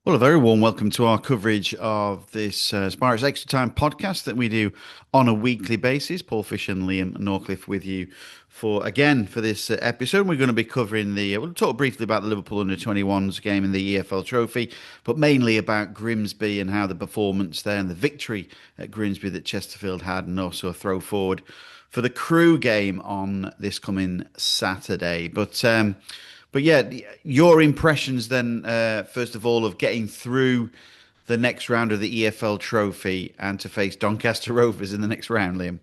Well, a very warm welcome to our coverage of this Spireites Extra Time podcast that we do on a weekly basis. Paul Fisher and Liam Norcliffe with you for this episode. We're going to be covering we'll talk briefly about the Liverpool Under 21s game in the EFL Trophy, but mainly about Grimsby and how the performance there and the victory at Grimsby that Chesterfield had, and also a throw forward for the Crewe game on this coming Saturday. But yeah, your impressions then, first of all, of getting through the next round of the EFL Trophy and to face Doncaster Rovers in the next round, Liam.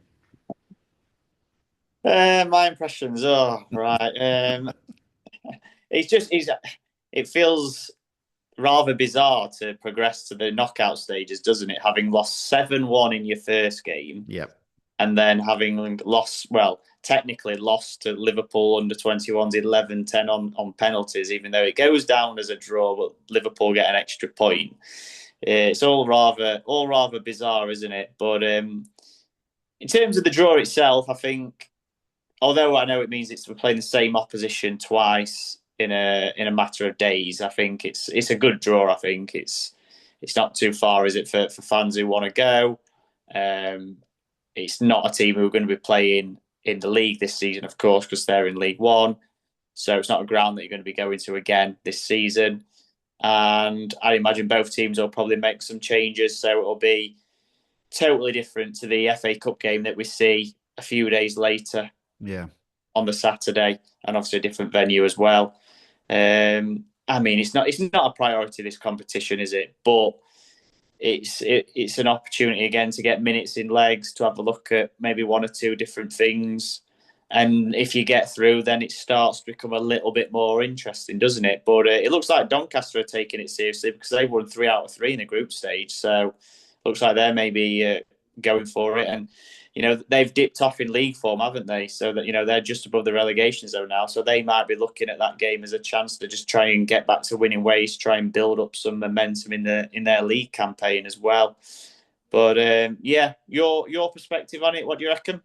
My impressions. Oh, right. It feels rather bizarre to progress to the knockout stages, doesn't it? Having lost 7-1 in your first game Yep. and then having lost, well, technically lost to Liverpool under 21s 11-10 on penalties, even though it goes down as a draw, but Liverpool get an extra point. It's all rather bizarre, isn't it? But in terms of the draw itself, I think although I know it means we're playing the same opposition twice in a matter of days, I think it's a good draw. I think it's not too far, is it, for fans who want to go? Um, it's not a team who are going to be playing in the league this season, of course, because they're in League One. So it's not a ground that you're going to be going to again this season. And I imagine both teams will probably make some changes, so it'll be totally different to the FA Cup game that we see a few days later Yeah. on the Saturday, and obviously a different venue as well. I mean, it's not a priority, this competition, is it? But it's an opportunity again to get minutes in legs, to have a look at maybe one or two different things. And if you get through, then it starts to become a little bit more interesting, doesn't it? But it looks like Doncaster are taking it seriously because they've won 3 out of 3 in the group stage. So looks like they're maybe going for it. And they've dipped off in league form, haven't they? So that they're just above the relegation zone now. So they might be looking at that game as a chance to just try and get back to winning ways, try and build up some momentum in their league campaign as well. But yeah, your perspective on it, what do you reckon?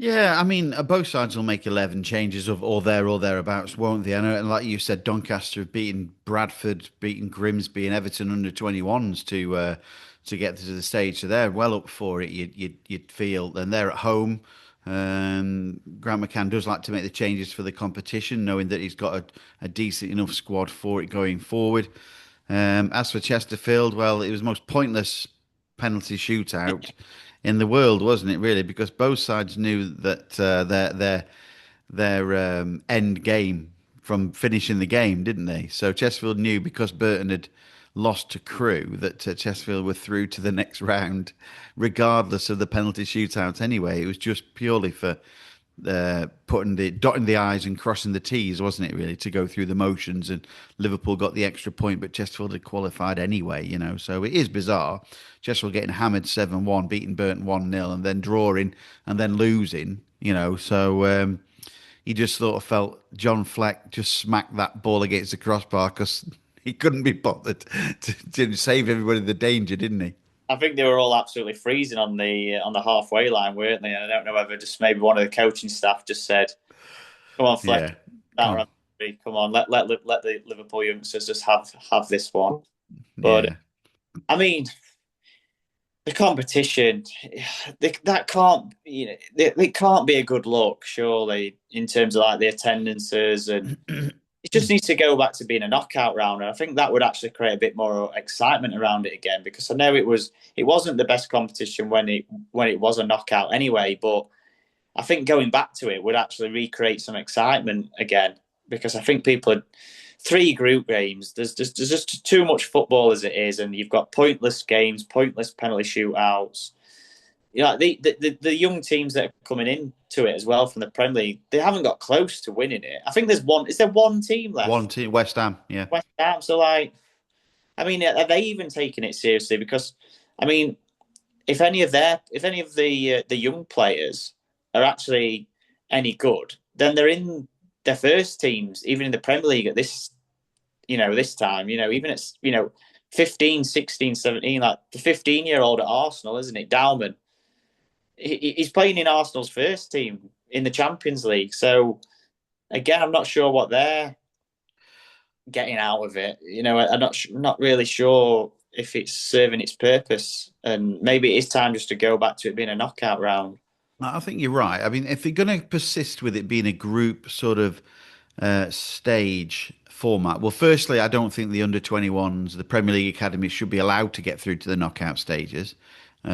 Yeah, I mean, both sides will make 11 changes of or there or thereabouts, won't they? I know, and like you said, Doncaster have beaten Bradford, beaten Grimsby and Everton under 21s to get to the stage, so they're well up for it. You'd feel, and they're at home. Grant McCann does like to make the changes for the competition, knowing that he's got a decent enough squad for it going forward. As for Chesterfield, well, it was the most pointless penalty shootout in the world, wasn't it? Really, because both sides knew that their end game from finishing the game, didn't they? So Chesterfield knew because Burton had lost to Crewe that Chesterfield were through to the next round, regardless of the penalty shootout. Anyway, it was just purely for putting the dotting the I's and crossing the T's, wasn't it? Really, to go through the motions, and Liverpool got the extra point, but Chesterfield had qualified anyway. So it is bizarre. Chesterfield getting hammered 7-1, beating Burton 1-0, and then drawing and then losing. He just sort of felt John Fleck just smacked that ball against the crossbar because he couldn't be bothered to save everybody the danger, didn't he? I think they were all absolutely freezing on the halfway line, weren't they? And I don't know whether just maybe one of the coaching staff just said, "Come on, Fleck, Yeah. that Come. round three. Come on, let the Liverpool youngsters just have this one." But Yeah. I mean, the competition that can't it can't be a good look, surely, in terms of like the attendances, and it just needs to go back to being a knockout round. And I think that would actually create a bit more excitement around it again, because I know it wasn't the best competition when it was a knockout anyway, but I think going back to it would actually recreate some excitement again, because I think people are 3 group games. There's just too much football as it is, and you've got pointless games, pointless penalty shootouts. The young teams that are coming into it as well from the Premier League, they haven't got close to winning it. I think there's one. Is there one team One left? team, West Ham. Yeah. West Ham. So like, I mean, are they even taking it seriously? Because I mean, if any of the young players are actually any good, then they're in their first teams, even in the Premier League at this time. Even it's 15, 16, 17, like the 15-year-old at Arsenal, isn't it? Dowman. He's playing in Arsenal's first team in the Champions League. So again, I'm not sure what getting out of it. I'm not really sure if it's serving its purpose, and maybe it is time just to go back to it being a knockout round. I think you're right. I mean, if you're going to persist with it being a group sort of stage format, well, firstly, I don't think the under 21s, the Premier League academies, should be allowed to get through to the knockout stages. But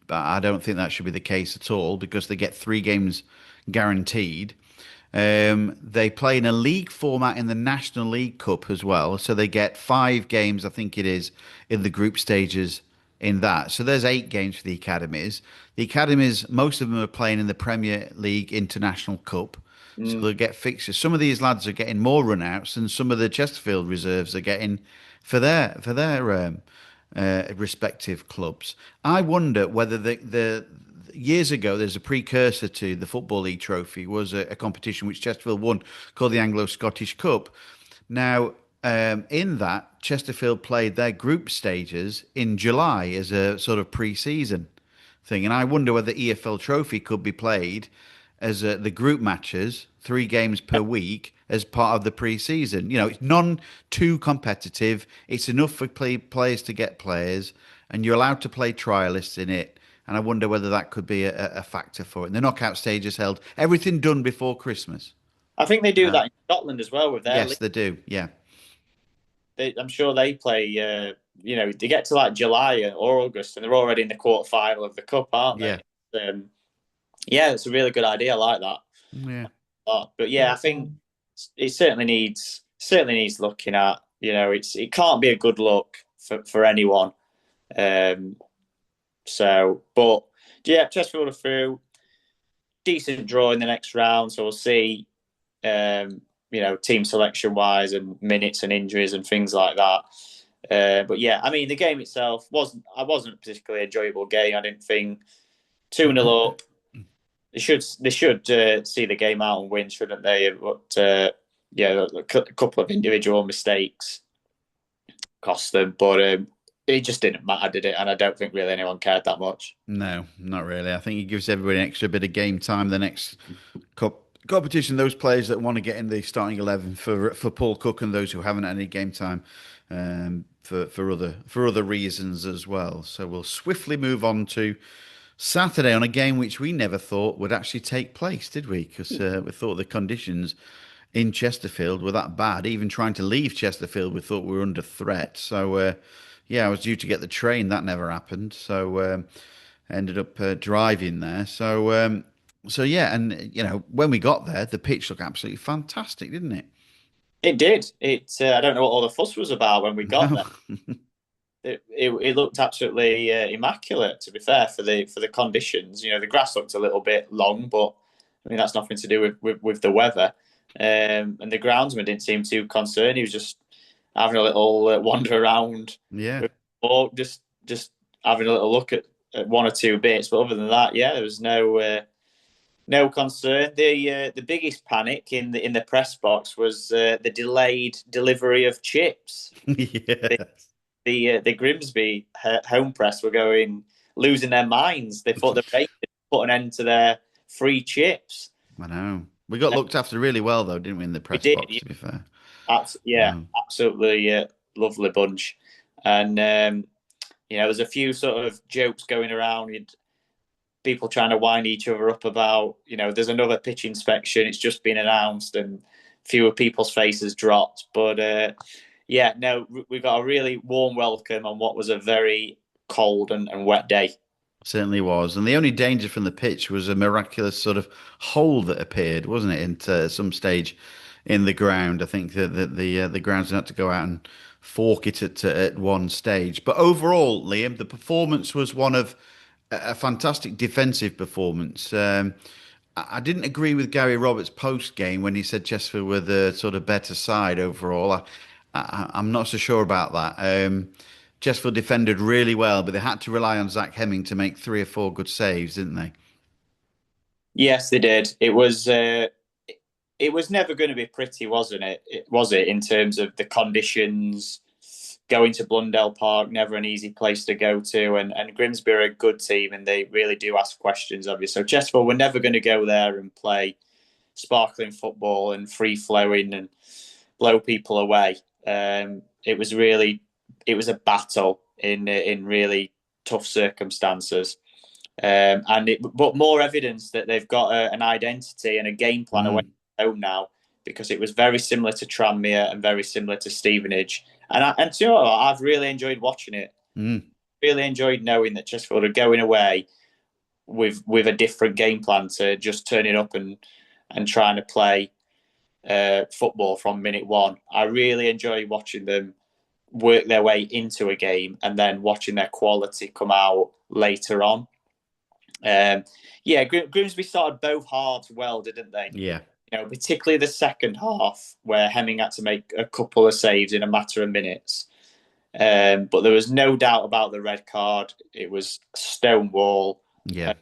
I don't think that should be the case at all because they get 3 games guaranteed. They play in a league format in the National League Cup as well. So they get 5 games, I think it is, in the group stages in that. So there's 8 games for the academies. The academies, most of them are playing in the Premier League International Cup. So Mm. they'll get fixtures. Some of these lads are getting more runouts than some of the Chesterfield reserves are getting for their respective clubs. I wonder whether the years ago there's a precursor to the Football League Trophy was a competition which Chesterfield won called the Anglo-Scottish Cup. Now, in that, Chesterfield played their group stages in July as a sort of pre-season thing, and I wonder whether EFL Trophy could be played as the group matches, 3 games per week, as part of the pre-season. It's none too competitive. It's enough for players to get players, and you're allowed to play trialists in it. And I wonder whether that could be a factor for it. And the knockout stage is held. Everything done before Christmas. I think they do that in Scotland as well with their Yes, league. they do. Yeah, I'm sure they play. They get to like July or August, and they're already in the quarter final of the cup, aren't yeah, they? Yeah, it's a really good idea. I like that. yeah. But yeah, I think it certainly needs looking at. It can't be a good look for anyone. Um, but yeah, Chesterfield are through. Decent draw in the next round, so we'll see. Team selection wise and minutes and injuries and things like that. But yeah, I mean, the game itself wasn't a particularly enjoyable game. I didn't think 2-0 up. They should see the game out and win, shouldn't they? But yeah, a couple of individual mistakes cost them, but it just didn't matter, did it? And I don't think really anyone cared that much. No, not really. I think it gives everybody an extra bit of game time the next competition. Those players that want to get in the starting 11 for Paul Cook and those who haven't had any game time for other reasons as well. So we'll swiftly move on to Saturday on a game which we never thought would actually take place, did we? Because we thought the conditions in Chesterfield were that bad. Even trying to leave Chesterfield, we thought we were under threat. So, yeah, I was due to get the train. That never happened. So, ended up driving there. So yeah, and when we got there, the pitch looked absolutely fantastic, didn't it? It did. I don't know what all the fuss was about when we got No, there. It looked absolutely immaculate. To be fair, for the conditions, the grass looked a little bit long, but I mean that's nothing to do with the weather. And the groundsman didn't seem too concerned. He was just having a little wander around yeah, with the ball, just having a little look at one or two bits. But other than that, yeah, there was no concern. The biggest panic in the press box was the delayed delivery of chips. yeah. The Grimsby home press were losing their minds. They thought the Raiders put an end to their free chips. I know. We got looked after really well, though, didn't we, in the We press did, box, to be fair. yeah, Um, absolutely lovely bunch. And there's a few sort of jokes going around. People trying to wind each other up about, there's another pitch inspection. It's just been announced, and fewer people's faces dropped. But yeah, no, we got a really warm welcome on what was a very cold and wet day. Certainly was. And the only danger from the pitch was a miraculous sort of hole that appeared, wasn't it, into some stage in the ground. I think that the groundsman had to go out and fork it at one stage. But overall, Liam, the performance was one of a fantastic defensive performance. I didn't agree with Gary Roberts post game when he said Chesterfield were the sort of better side overall. I'm not so sure about that. Chesterfield defended really well, but they had to rely on Zach Hemming to make 3 or 4 good saves, didn't they? Yes, they did. It was never going to be pretty, wasn't it? Was it in terms of the conditions? Going to Blundell Park, never an easy place to go to, and Grimsby are a good team, and they really do ask questions of you. So Chesterfield were never going to go there and play sparkling football and free flowing and blow people away. It was a battle in really tough circumstances. But more evidence that they've got an identity and a game plan away Mm, from home now, because it was very similar to Tranmere and very similar to Stevenage. And to you know what, I've really enjoyed watching it. mm, Really enjoyed knowing that Chesterfield are going away with a different game plan to just turning up and trying to play football from minute one. I really enjoy watching them work their way into a game and then watching their quality come out later on. Yeah, Grimsby started both halves well, didn't they? yeah, You know, particularly the second half where Hemming had to make a couple of saves in a matter of minutes. But there was no doubt about the red card. It was stonewall. yeah.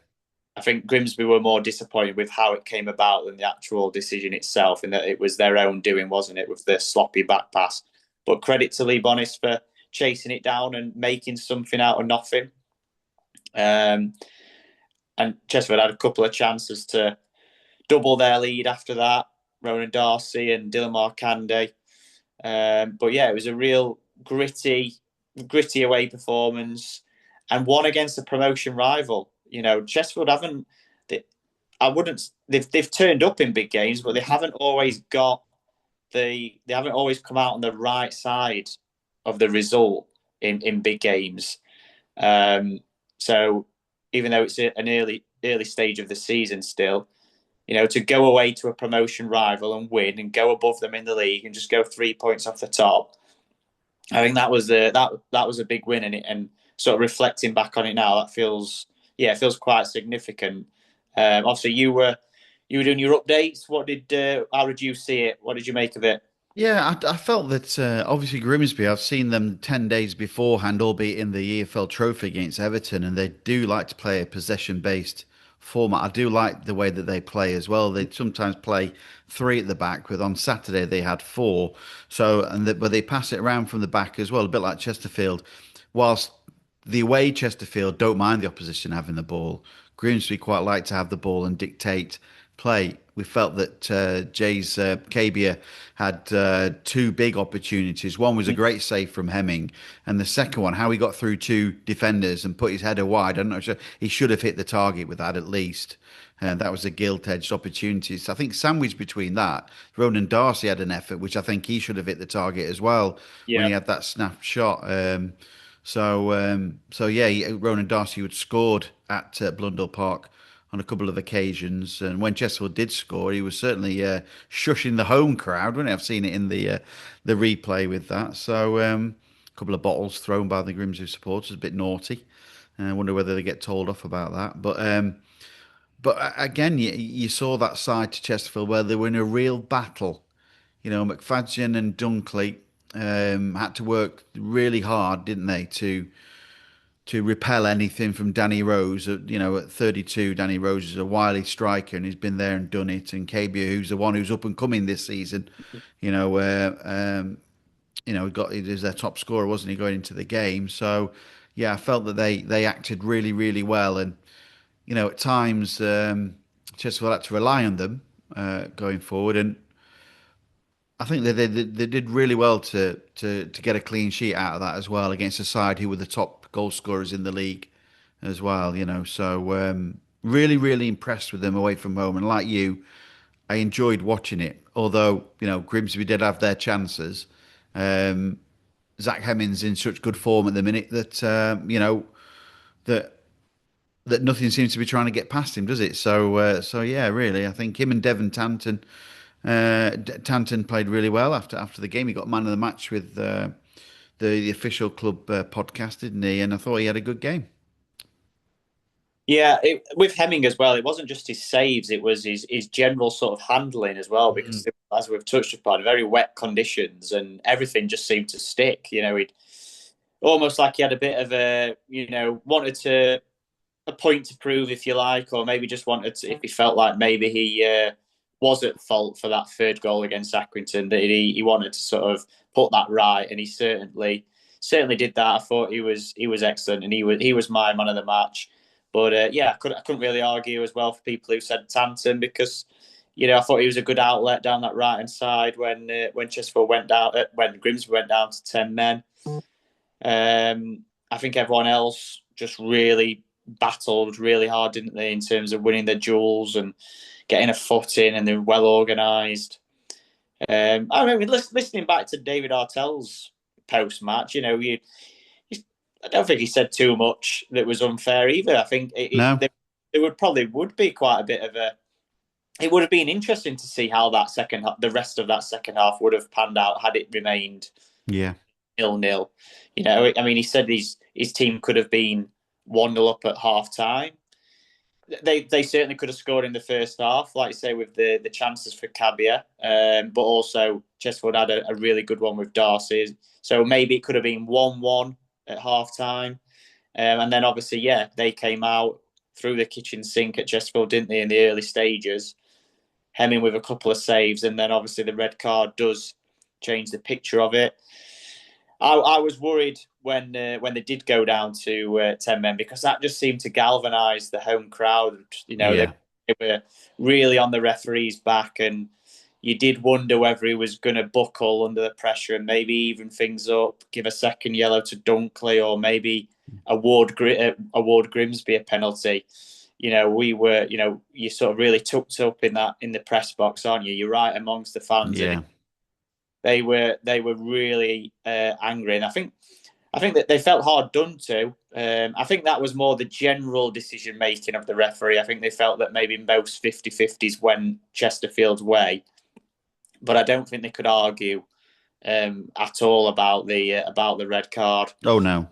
I think Grimsby were more disappointed with how it came about than the actual decision itself, in that it was their own doing, wasn't it, with the sloppy back pass. But credit to Lee Bonnis for chasing it down and making something out of nothing. Um, and Chesterfield had a couple of chances to double their lead after that. Ronan Darcy and Dylan Markande. But yeah, it was a real gritty away performance, and one against a promotion rival. You know, Chesterfield haven't. I wouldn't. They've turned up in big games, but they haven't always got they haven't always come out on the right side of the result in big games. So even though it's an early stage of the season still, you know, to go away to a promotion rival and win and go above them in the league and just go 3 points off the top, I think that was that was a big win, and sort of reflecting back on it now, that feels it feels quite significant. Obviously, you were doing your updates. How did you see it? What did you make of it? Yeah, I felt that obviously Grimsby, I've seen them 10 days beforehand, albeit in the EFL Trophy against Everton, and they do like to play a possession-based format. I do like the way that they play as well. They sometimes play three at the back, but on Saturday they had four. So, but they pass it around from the back as well, a bit like Chesterfield. Whilst the away Chesterfield don't mind the opposition having the ball, Grimsby quite like to have the ball and dictate play. We felt that Jay's Kabia had two big opportunities. One was a great save from Hemming, and the second one, how he got through two defenders and put his header wide. I'm not sure he should have hit the target with that at least. And that was a gilt-edged opportunity. So I think sandwiched between that, Ronan Darcy had an effort, which I think he should have hit the target as well when Yeah, he had that snap shot. So yeah, Ronan Darcy had scored at Blundell Park on a couple of occasions, and when Chesterfield did score, he was certainly shushing the home crowd. Wouldn't he? I've seen it in the replay with that. So a couple of bottles thrown by the Grimsby supporters, a bit naughty. I wonder whether they get told off about that. But again, you saw that side to Chesterfield where they were in a real battle. You know, McFadzean and Dunkley had to work really hard, didn't they, to repel anything from Danny Rose. You know, at 32, Danny Rose is a wily striker and he's been there and done it. And Kabia, who's the one who's up and coming this season, you know, he was their top scorer, wasn't he, going into the game? So, yeah, I felt that they acted really, really well. And you know, at times Chesterfield had to rely on them going forward, and I think they did really well to get a clean sheet out of that as well against a side who were the top goal scorers in the league as well. You know, so really, really impressed with them away from home, and like you, I enjoyed watching it. Although you know Grimsby did have their chances. Um, Zach Hemming's in such good form at the minute that you know that nothing seems to be trying to get past him, does it? So yeah, really, I think him and Devon Tanton. Tanton played really well after the game. He got man of the match with the official club podcast, didn't he? And I thought he had a good game. yeah. With Hemming as well, it wasn't just his saves; it was his general sort of handling as well. Because Mm. as we've touched upon, very wet conditions and everything just seemed to stick. You know, he almost like he had a bit of wanted to a point to prove, if you like, or maybe just wanted to, if he felt like maybe he was at fault for that third goal against Accrington, that he wanted to sort of put that right, and he certainly did that. I thought he was excellent, and he was my man of the match. But yeah, I couldn't really argue as well for people who said Tanton, because I thought he was a good outlet down that right hand side when Chesterfield went down, when Grimsby went down to 10 men. I think everyone else just really battled really hard, didn't they, in terms of winning their duels and getting a foot in, and they're well organised. I mean, listening back to David Artell's post match, I don't think he said too much that was unfair either. I think No. there would be quite a bit of a. It would have been interesting to see how the rest of that second half would have panned out had it remained Yeah. 0-0. I mean, he said his team could have been 1-0 up at half time. They certainly could have scored in the first half, like you say, with the chances for Cabia. But also Chesterfield had a really good one with Darcy. So maybe it could have been 1-1 at half time. And then obviously, they came out through the kitchen sink at Chesterfield, didn't they, in the early stages? Hemming with a couple of saves, and then obviously the red card does change the picture of it. I was worried when they did go down to 10 men, because that just seemed to galvanise the home crowd. They were really on the referee's back, and you did wonder whether he was going to buckle under the pressure and maybe even things up, give a second yellow to Dunkley, or maybe award Grimsby a penalty. We were, you sort of really tucked up in the press box, aren't you? You're right amongst the fans. Yeah. And they were really angry, and I think that they felt hard done to. I think that was more the general decision making of the referee. I think they felt that maybe most 50-50s went Chesterfield's way, but I don't think they could argue at all about the red card. Oh no.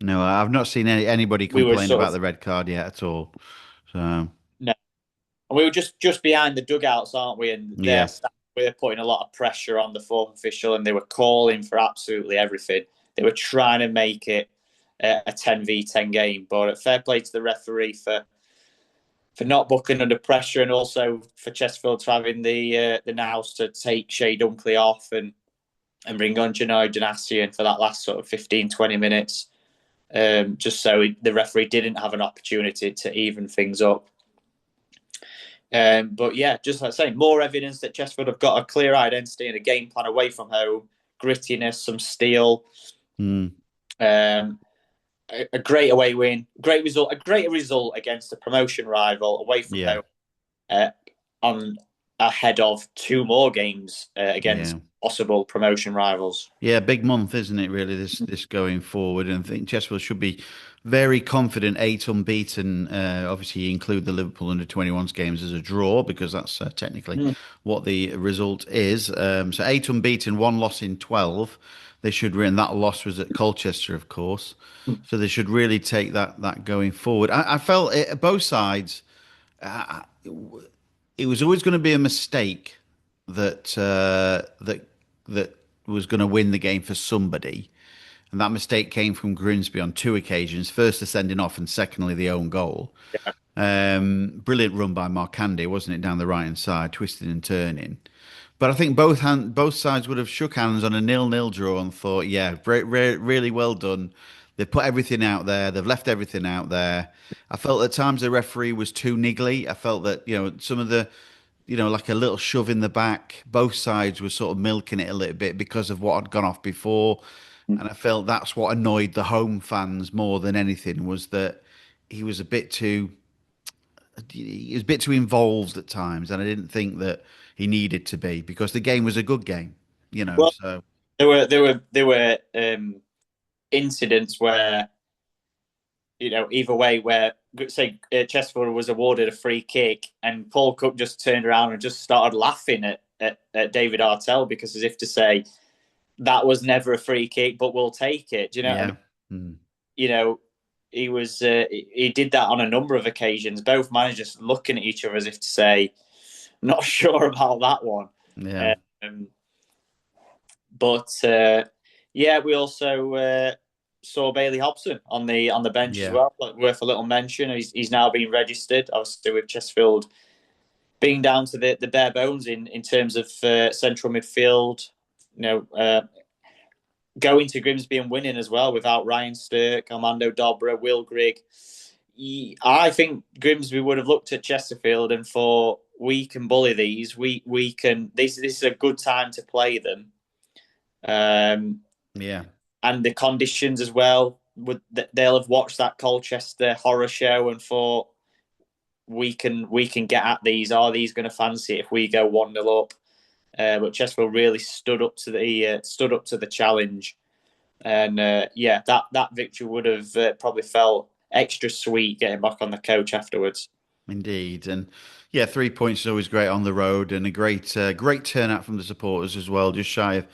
I've not seen anybody complain about the red card yet at all. So no, and we were just behind the dugouts, aren't we? And their staff were putting a lot of pressure on the fourth official, and they were calling for absolutely everything. They were trying to make it a 10v10 game, but fair play to the referee for not buckling under pressure, and also for Chesterfield for having the nous to take Shea Dunkley off and bring on Janoi Donasian for that last sort of 15-20 minutes, just so the referee didn't have an opportunity to even things up. But yeah, just like saying, more evidence that Chesterfield have got a clear identity and a game plan away from home, grittiness, some steel. A great away win, great result, a great result against a promotion rival away from home, on ahead of two more games against possible promotion rivals. Yeah, big month, isn't it? Really, this going forward, and I think Chesterfield should be very confident, 8 unbeaten. Obviously, you include the Liverpool Under 21s games as a draw, because that's technically what the result is. So 8 unbeaten, 1 loss in 12. They should win. That loss was at Colchester, of course. So they should really take that going forward. I felt both sides. It was always going to be a mistake that that was going to win the game for somebody, and that mistake came from Grimsby on 2 occasions. First, the sending off, and secondly, the own goal. Brilliant run by Markandi, wasn't it, down the right hand side, twisting and turning. But I think both sides would have shook hands on a 0-0 draw and thought, yeah, really well done. They've put everything out there. They've left everything out there. I felt at times the referee was too niggly. I felt that, some of the, like a little shove in the back. Both sides were sort of milking it a little bit because of what had gone off before. And I felt that's what annoyed the home fans more than anything, was that he was a bit too involved at times, and I didn't think that he needed to be, because the game was a good game, Well, so there were incidents where, either way, where, say, Chesterfield was awarded a free kick and Paul Cook just turned around and just started laughing at David Artell, because as if to say, that was never a free kick, but we'll take it. Do you know what I mean? He was he did that on a number of occasions, both managers looking at each other as if to say, not sure about that one. But we also saw Bailey Hobson on the bench as well. Worth a little mention. He's now been registered, obviously, with Chesterfield being down to the bare bones in terms of central midfield. Going to Grimsby and winning as well without Ryan Stirk, Armando Dobra, Will Grigg. I think Grimsby would have looked at Chesterfield and thought, we can bully these. We can. This is a good time to play them. Yeah. And the conditions as well. They'll have watched that Colchester horror show and thought we can get at these. Are these going to fancy it if we go 1-0 up? But Chesterfield really stood up to the challenge, and that victory would have probably felt extra sweet getting back on the coach afterwards. Indeed, and yeah, 3 points is always great on the road, and a great turnout from the supporters as well. Just shy of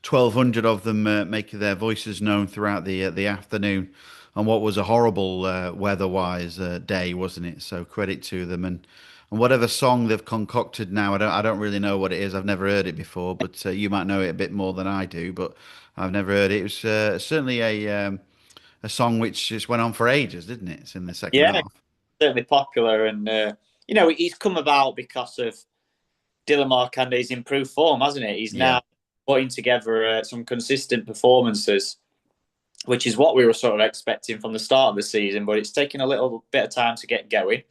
1,200 of them making their voices known throughout the afternoon on what was a horrible weather-wise day, wasn't it? So credit to them, and whatever song they've concocted now, I don't really know what it is. I've never heard it before, but you might know it a bit more than I do. But I've never heard it. It was certainly a song which just went on for ages, didn't it? It's in the second Yeah, half. certainly popular, and he's come about because of Dylan Markande's improved form, hasn't it? He's Yeah. now putting together some consistent performances, which is what we were sort of expecting from the start of the season. But it's taken a little bit of time to get going.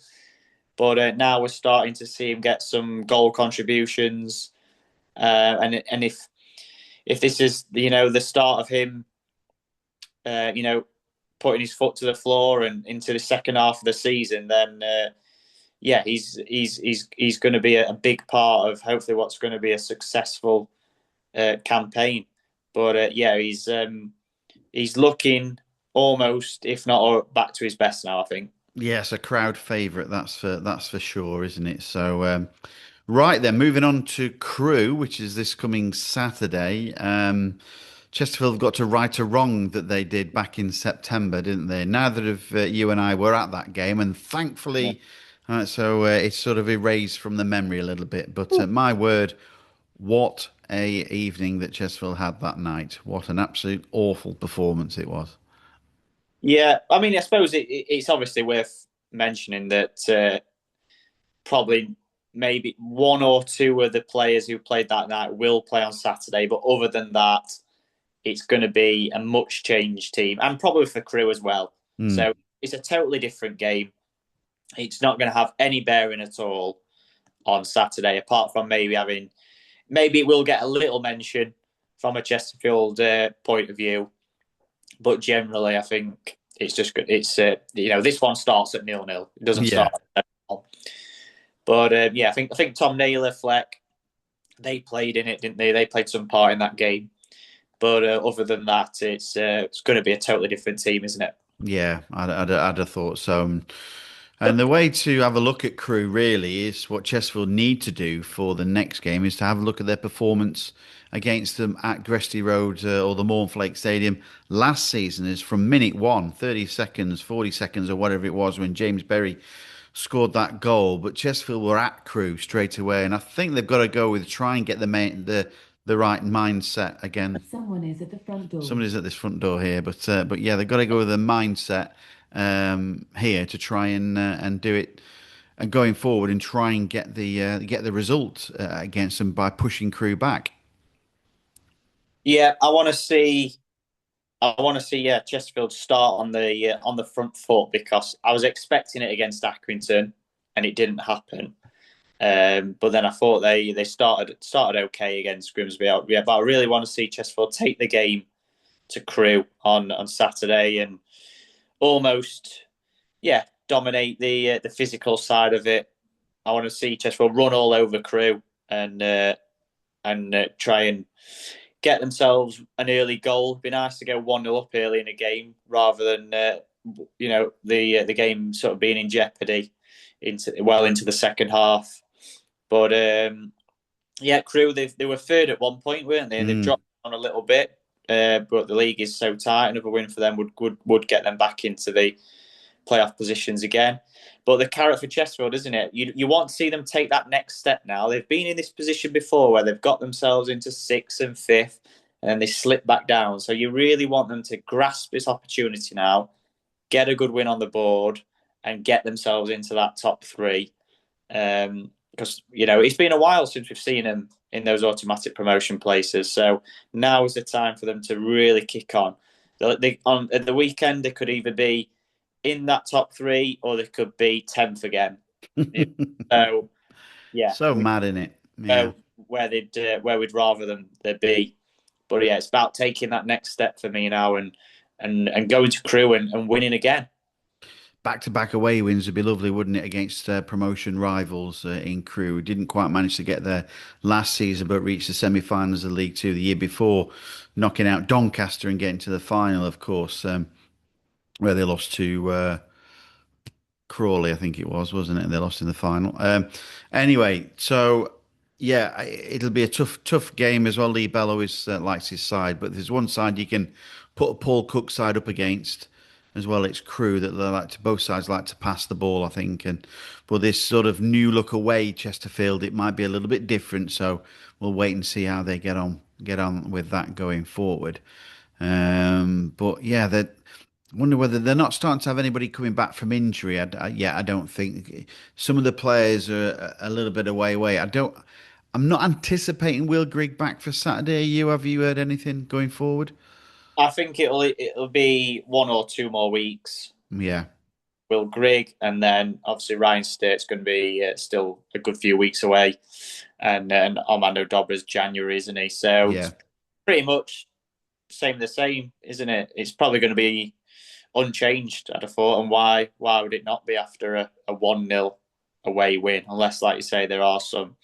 But now we're starting to see him get some goal contributions, and if this is the start of him, putting his foot to the floor and into the second half of the season, then he's going to be a big part of hopefully what's going to be a successful campaign. But he's looking almost, if not back to his best now, I think. Yes, a crowd favourite. That's for sure, isn't it? So, right then, moving on to Crewe, which is this coming Saturday. Chesterfield got to right a wrong that they did back in September, didn't they? Neither of you and I were at that game, and Yeah. thankfully, so it's sort of erased from the memory a little bit. But my word, what a evening that Chesterfield had that night! What an absolute awful performance it was. Yeah, I mean, I suppose it's obviously worth mentioning that probably maybe one or two of the players who played that night will play on Saturday, but other than that, it's going to be a much changed team, and probably for Crewe as well. Hmm. So it's a totally different game. It's not going to have any bearing at all on Saturday, apart from maybe it will get a little mention from a Chesterfield point of view, but generally, I think it's just good. It's this one starts at 0-0. It doesn't Yeah. start at 0. But I think Tom Naylor, Fleck, they played in it, didn't they? They played some part in that game. But other than that, it's going to be a totally different team, isn't it? Yeah, I'd have thought so. And the way to have a look at Crewe really is what Chesterfield need to do for the next game is to have a look at their performance against them at Gresty Road or the Mornflake Stadium last season is from minute one, 30 seconds, 40 seconds or whatever it was when James Berry scored that goal. But Chesterfield were at Crewe straight away. And I think they've got to go with try and get the right mindset again. Someone is at the front door. Somebody's at this front door here, but yeah, they've got to go with a mindset here to try and do it and going forward and try and get the result against them by pushing Crewe back. Yeah, I want to see. Chesterfield start on the front foot because I was expecting it against Accrington, and it didn't happen. But then I thought they started okay against Grimsby. Yeah, but I really want to see Chesterfield take the game to Crewe on Saturday and almost dominate the physical side of it. I want to see Chesterfield run all over Crewe and try and get themselves an early goal. It'd be nice to go 1-0 up early in a game rather than the game sort of being in jeopardy into the second half. But Crewe they were third at one point, weren't they? They've dropped on a little bit, but the league is so tight. Another win for them would get them back into the playoff positions again. But the carrot for Chesterfield, isn't it? You want to see them take that next step now. They've been in this position before where they've got themselves into sixth and fifth and then they slip back down. So you really want them to grasp this opportunity now, get a good win on the board and get themselves into that top three. Because, it's been a while since we've seen them in those automatic promotion places. So now is the time for them to really kick on. At the weekend, they could either be in that top three or they could be 10th again. So Yeah, So mad in it. Yeah. where where we'd rather them they be. But yeah, it's about taking that next step for me now and going to Crewe and winning again. Back-to-back away wins would be lovely, wouldn't it, against promotion rivals in Crewe? Didn't quite manage to get there last season, but reached the semi-finals of League Two the year before, knocking out Doncaster and getting to the final, of course, where they lost to Crawley, I think it was, wasn't it? They lost in the final. Anyway, so yeah, it'll be a tough game as well. Lee Bell always likes his side, but there's one side you can put a Paul Cook side up against as well. It's Crewe that they like to, both sides like to pass the ball, I think. And but this sort of new look away, Chesterfield, it might be a little bit different. So we'll wait and see how they get on with that going forward. But yeah, that. Wonder whether they're not starting to have anybody coming back from injury. Yeah, I don't think some of the players are a little bit away. I don't. I'm not anticipating Will Grigg back for Saturday. Have you heard anything going forward? I think it'll be 1 or 2 more weeks. Yeah, Will Grigg, and then obviously Ryan State's going to be still a good few weeks away, and then Armando Dobra's January, isn't he? So yeah, it's pretty much the same, isn't it? It's probably going to be unchanged, I'd have thought. And why would it not be after a 1-0 away win? Unless, like you say, there are some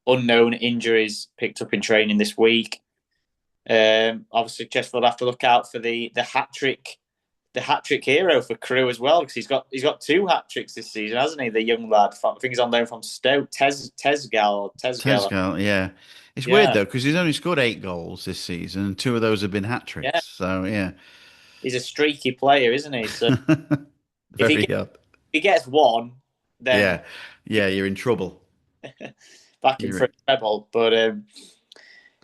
unknown injuries picked up in training this week. Obviously, Chesterfield have to look out for the hat trick, the hat trick hero for Crewe as well, because he's got 2 hat tricks this season, hasn't he? The young lad, I think he's on loan from Stoke, Tesgal. Tescal. Yeah, it's weird Yeah, though because he's only scored 8 goals this season, and 2 of those have been hat yeah, tricks. So yeah, he's a streaky player, isn't he? So if he very gets, up. if he gets one, then Yeah, yeah, you're in trouble. back in You're for a treble. But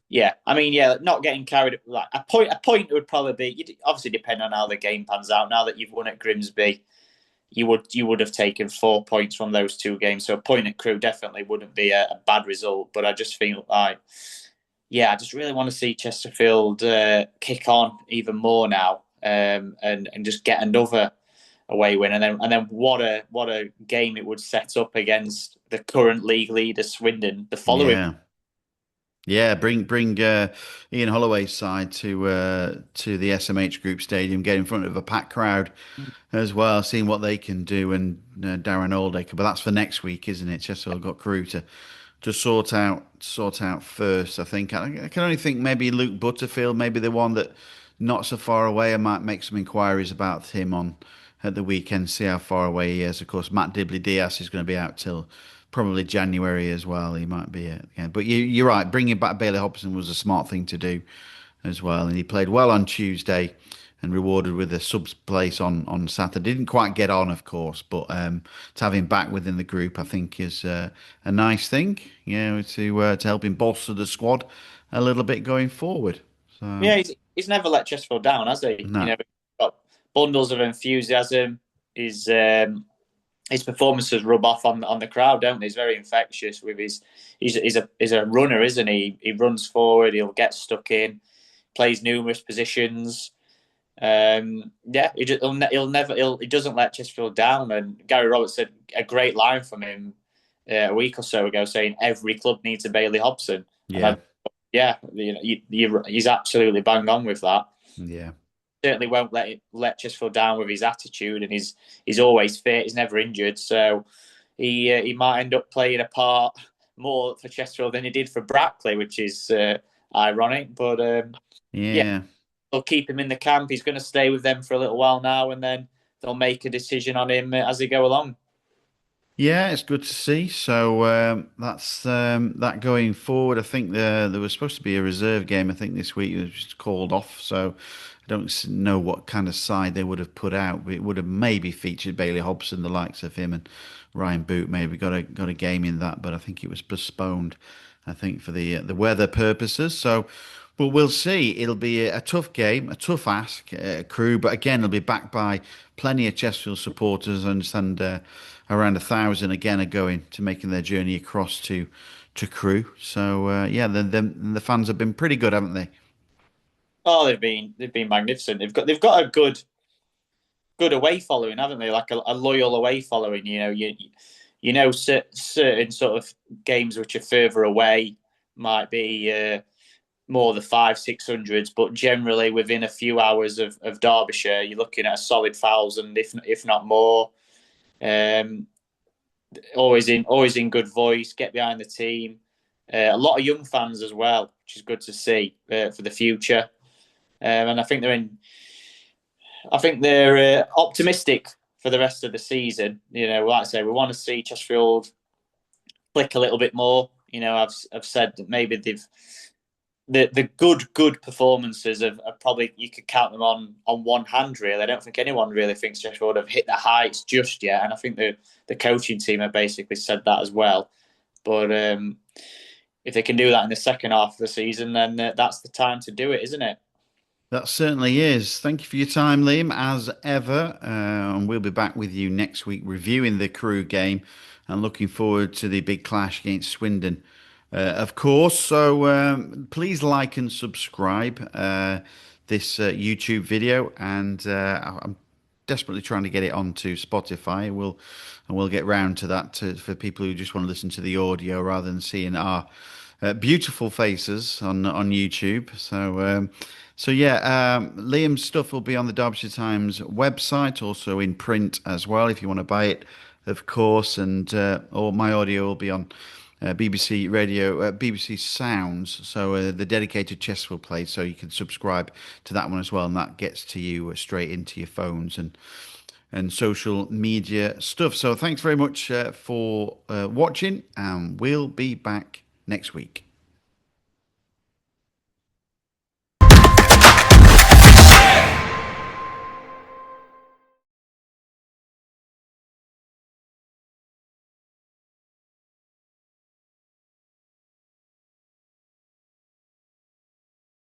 yeah, I mean, yeah, not getting carried. Like a point would probably be. You'd obviously depend on how the game pans out. Now that you've won at Grimsby, you would have taken 4 points from those 2 games. So a point at Crewe definitely wouldn't be a bad result. But I just feel like, yeah, I just really want to see Chesterfield kick on even more now, and just get another away win, and then what a game it would set up against the current league leader Swindon the following. Yeah. Yeah, bring Ian Holloway's side to the SMH Group Stadium, get in front of a packed crowd as well, seeing what they can do, and Darren Oldacre. But that's for next week, isn't it? Chesterfield got Crewe to sort out first. I think I can only think maybe Luke Butterfield, maybe the one that not so far away. I might make some inquiries about him on at the weekend, see how far away he is. Of course, Matt Dibley Diaz is going to be out till probably January as well. He might be again. But you're right. Bringing back Bailey Hobson was a smart thing to do as well. And he played well on Tuesday and rewarded with a subs place on Saturday. Didn't quite get on, of course, but to have him back within the group, I think, is a nice thing. To help him bolster the squad a little bit going forward. So Yeah, he's never let Chesterfield down, has he? no, He's got bundles of enthusiasm. His performances rub off on the crowd, don't they? He's very infectious with he's a runner, isn't he? He runs forward. He'll get stuck in, plays numerous positions. Yeah, he doesn't let Chesterfield down. And Gary Roberts said a great line from him a week or so ago, saying every club needs a Bailey Hobson, and yeah, yeah, he's absolutely bang on with that. yeah. Certainly won't let Chesterfield down with his attitude, and he's always fit. He's never injured, so he might end up playing a part more for Chesterfield than he did for Brackley, which is ironic. But yeah, Yeah. they'll keep him in the camp. He's going to stay with them for a little while now, and then they'll make a decision on him as they go along. Yeah, it's good to see. So that's that going forward. I think there was supposed to be a reserve game. I think this week it was just called off. So I don't know what kind of side they would have put out. But it would have maybe featured Bailey Hobson, the likes of him, and Ryan Boot. Maybe got a game in that, but I think it was postponed. I think for the weather purposes. So. But we'll see. It'll be a tough game, a tough ask, Crewe. But again, it'll be backed by plenty of Chesterfield supporters. I understand around 1,000 again are going to making their journey across to Crewe. So yeah, the fans have been pretty good, haven't they? Oh, they've been magnificent. They've got a good away following, haven't they? Like a loyal away following. certain sort of games which are further away might be more the 500-600s, but generally within a few hours of Derbyshire, you're looking at a solid 1,000, if not more. Um, always in good voice, get behind the team. A lot of young fans as well, which is good to see for the future. And I think they're optimistic for the rest of the season. Like I say, we want to see Chesterfield click a little bit more. I've said that maybe the good performances have probably, you could count them on one hand. Really, I don't think anyone really thinks Chesterfield have hit the heights just yet, and I think the coaching team have basically said that as well. But if they can do that in the second half of the season, then that's the time to do it, isn't it? That certainly is. Thank you for your time, Liam, as ever. And we'll be back with you next week reviewing the Crewe game and looking forward to the big clash against Swindon, of course. So please like and subscribe this YouTube video. And I'm desperately trying to get it onto Spotify. We'll get round to that for people who just want to listen to the audio rather than seeing our beautiful faces on YouTube. So yeah, Liam's stuff will be on the Derbyshire Times website, also in print as well, if you want to buy it, of course. And or my audio will be on BBC Radio, BBC Sounds. So the dedicated Chesterfield play, so you can subscribe to that one as well, and that gets to you straight into your phones and social media stuff. So thanks very much for watching, and we'll be back next week.